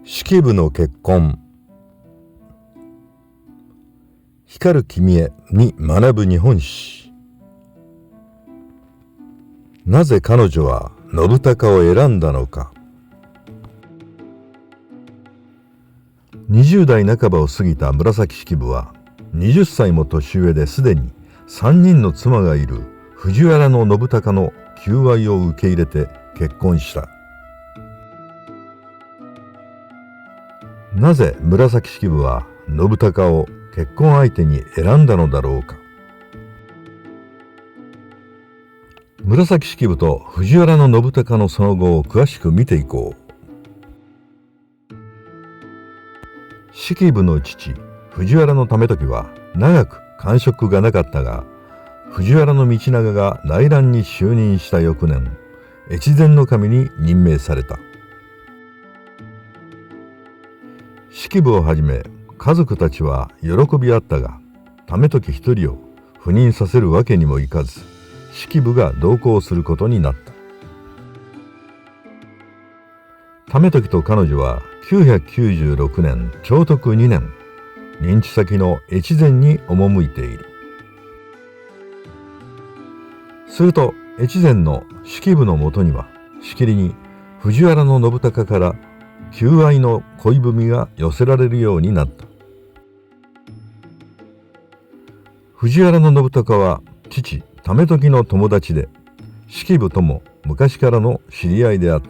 式部の結婚。光る君へに学ぶ日本史。なぜ彼女は信孝を選んだのか。20代半ばを過ぎた紫式部は20歳も年上ですでに3人の妻がいる藤原信孝の求愛を受け入れて結婚した。なぜ紫式部は信孝を結婚相手に選んだのだろうか。紫式部と藤原信孝のその後を詳しく見ていこう。式部の父藤原為時は長く官職がなかったが、藤原道長が内乱に就任した翌年、越前守に任命された。式部をはじめ家族たちは喜びあったが、為時一人を赴任させるわけにもいかず、式部が同行することになった。為時と彼女は996年長徳2年、任地先の越前に赴いている。すると越前の式部のもとにはしきりに藤原信孝から求愛の恋文が寄せられるようになった。藤原信孝は父為時の友達で、式部とも昔からの知り合いであった。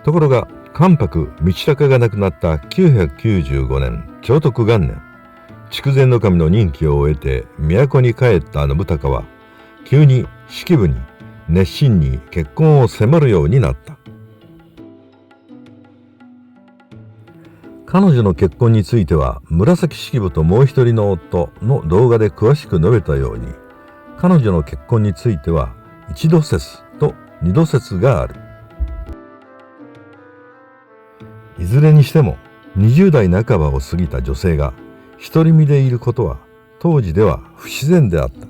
ところが関白道隆が亡くなった995年長徳元年、筑前守の任期を終えて都に帰った信孝は急に式部に熱心に結婚を迫るようになった。彼女の結婚については紫式部ともう一人の夫の動画で詳しく述べたように、彼女の結婚については一度説と二度説がある。いずれにしても20代半ばを過ぎた女性が独り身でいることは当時では不自然であった。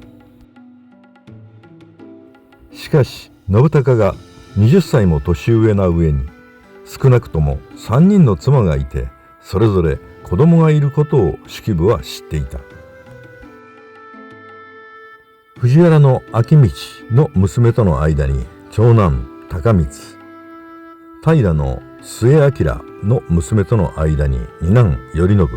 しかし信孝が20歳も年上な上に、少なくとも3人の妻がいて、それぞれ子供がいることを式部は知っていた。藤原の明道の娘との間に長男高光、平の末彰の娘との間に二男頼信、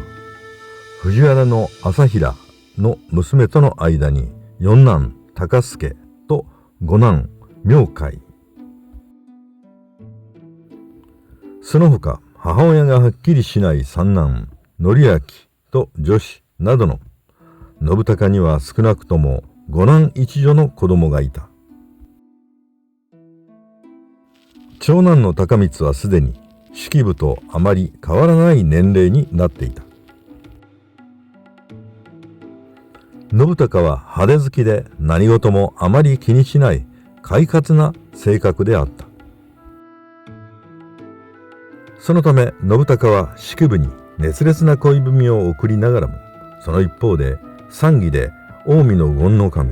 藤原の朝平の娘との間に四男高助と五男明海。その他母親がはっきりしない三男範明と女子などの信孝には少なくとも五男一女の子供がいた。長男の高光はすでに式部とあまり変わらない年齢になっていた。信孝は派手好きで何事もあまり気にしない快活な性格であった。そのため信孝は式部に熱烈な恋文を送りながらも、その一方で参議で近江の権の守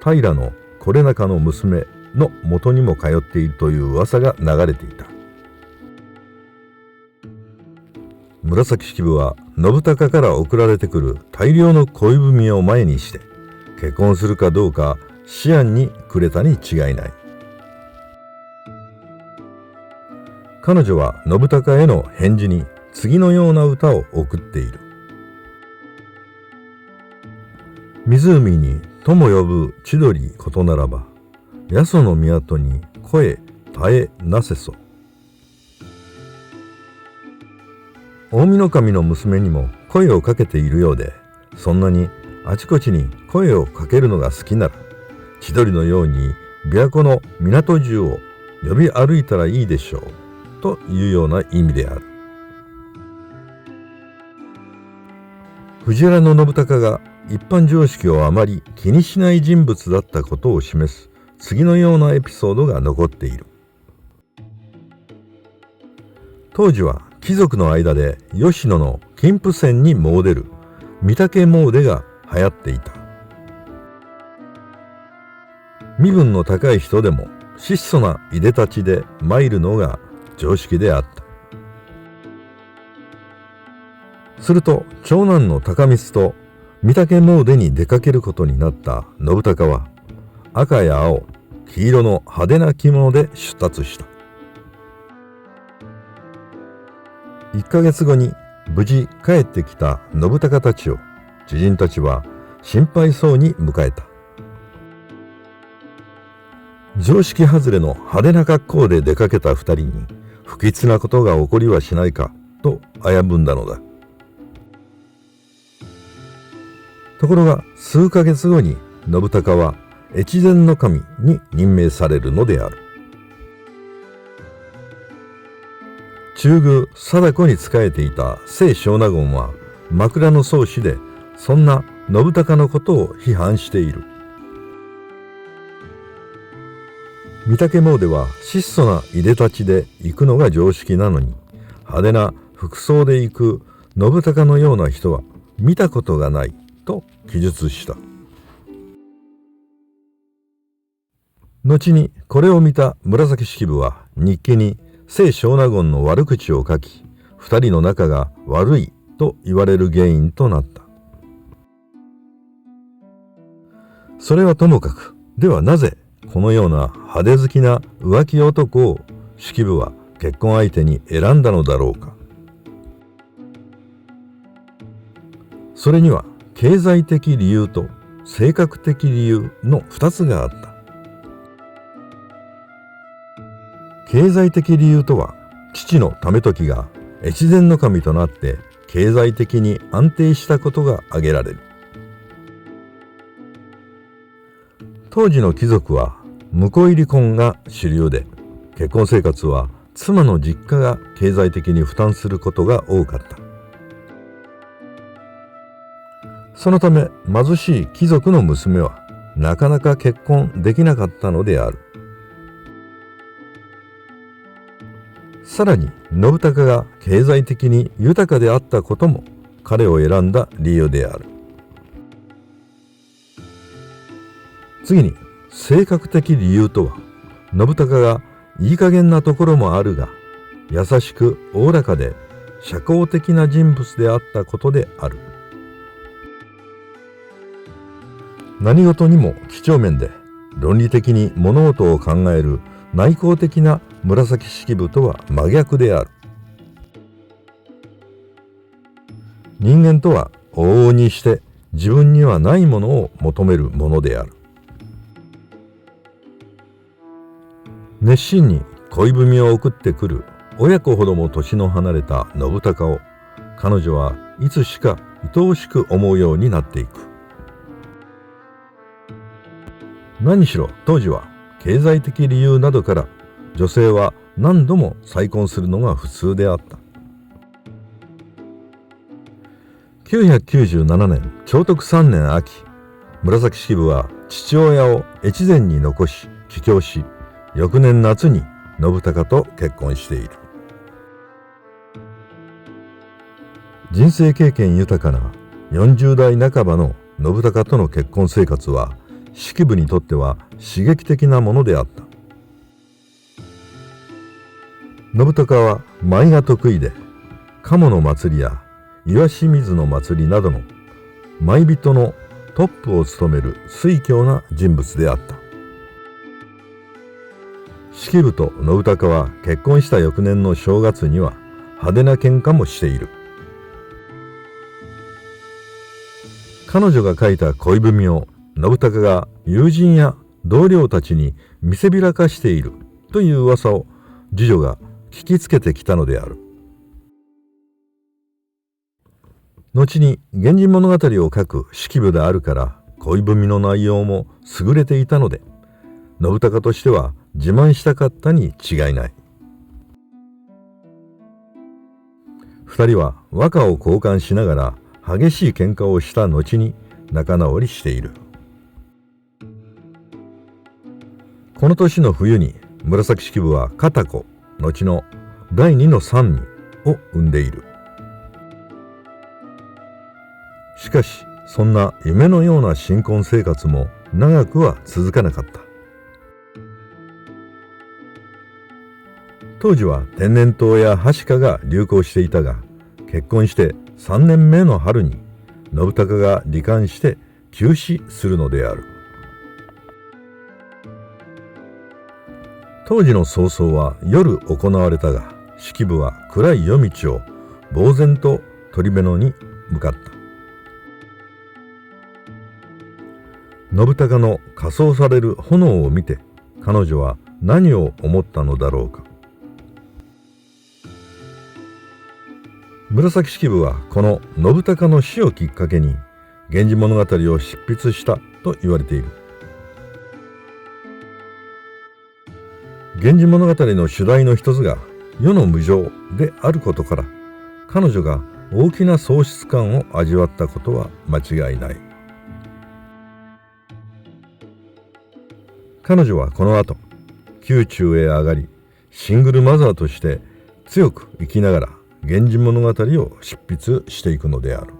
平の是中の娘の元にも通っているという噂が流れていた。紫式部は信孝から送られてくる大量の恋文を前にして結婚するかどうか思案に暮れたに違いない。彼女は信孝への返事に次のような歌を送っている。湖に友呼ぶ千鳥ことならば、八十の港に声絶えなせそ。近江守の娘にも声をかけているようで、そんなにあちこちに声をかけるのが好きなら、千鳥のように琵琶湖の港中を呼び歩いたらいいでしょうというような意味である。藤原信孝が一般常識をあまり気にしない人物だったことを示す次のようなエピソードが残っている。当時は貴族の間で吉野の金峰山に詣でる御嶽詣が流行っていた。身分の高い人でも質素ないでたちで参るのが常識であった。すると長男の高光と御嶽詣に出かけることになった信孝は、赤や青、黄色の派手な着物で出立した。1ヶ月後に無事帰ってきた信孝たちを知人たちは心配そうに迎えた。常識外れの派手な格好で出かけた2人に不吉なことが起こりはしないかと危ぶんだのだ。ところが数ヶ月後に信孝は越前守に任命されるのである。中宮貞子に仕えていた清少納言は枕草子でそんな信孝のことを批判している。御嶽詣は質素ないでたちで行くのが常識なのに、派手な服装で行く信孝のような人は見たことがないと記述した。後にこれを見た紫式部は日記に清少納言の悪口を書き、二人の仲が悪いと言われる原因となった。それはともかく、ではなぜこのような派手好きな浮気男を式部は結婚相手に選んだのだろうか。それには経済的理由と性格的理由の2つがあった。経済的理由とは、父の為時が越前守となって経済的に安定したことが挙げられる。当時の貴族は婿入り婚が主流で、結婚生活は妻の実家が経済的に負担することが多かった。そのため貧しい貴族の娘はなかなか結婚できなかったのである。さらに信孝が経済的に豊かであったことも彼を選んだ理由である。次に性格的理由とは、信孝がいい加減なところもあるが優しくおおらかで社交的な人物であったことである。何事にも几帳面で論理的に物事を考える内向的な紫式部とは真逆である。人間とは往々にして自分にはないものを求めるものである。熱心に恋文を送ってくる親子ほども年の離れた信孝を彼女はいつしか愛おしく思うようになっていく。何しろ当時は経済的理由などから女性は何度も再婚するのが普通であった。997年長徳3年秋、紫式部は父親を越前に残し帰郷し、翌年夏に信孝と結婚している。人生経験豊かな40代半ばの信孝との結婚生活は式部にとっては刺激的なものであった。信孝は舞が得意で、鴨の祭りや岩清水の祭りなどの舞人のトップを務める酔狂な人物であった。式部と信孝は結婚した翌年の正月には派手な喧嘩もしている。彼女が書いた恋文を信孝が友人や同僚たちに見せびらかしているという噂を次女が聞きつけてきたのである。後に源氏物語を書く式部であるから恋文の内容も優れていたので、信孝としては自慢したかったに違いない。二人は和歌を交換しながら激しい喧嘩をした後に仲直りしている。この年の冬に紫式部は片子、後の第二の三女を産んでいる。しかしそんな夢のような新婚生活も長くは続かなかった。当時は天然痘やはしかが流行していたが、結婚して3年目の春に信孝が罹患して急死するのである。当時の葬送は夜行われたが、式部は暗い夜道を呆然と鳥部野に向かった。信孝の火葬される炎を見て、彼女は何を思ったのだろうか。紫式部はこの信孝の死をきっかけに源氏物語を執筆したと言われている。源氏物語の主題の一つが世の無常であることから、彼女が大きな喪失感を味わったことは間違いない。彼女はこの後、宮中へ上がり、シングルマザーとして強く生きながら源氏物語を執筆していくのである。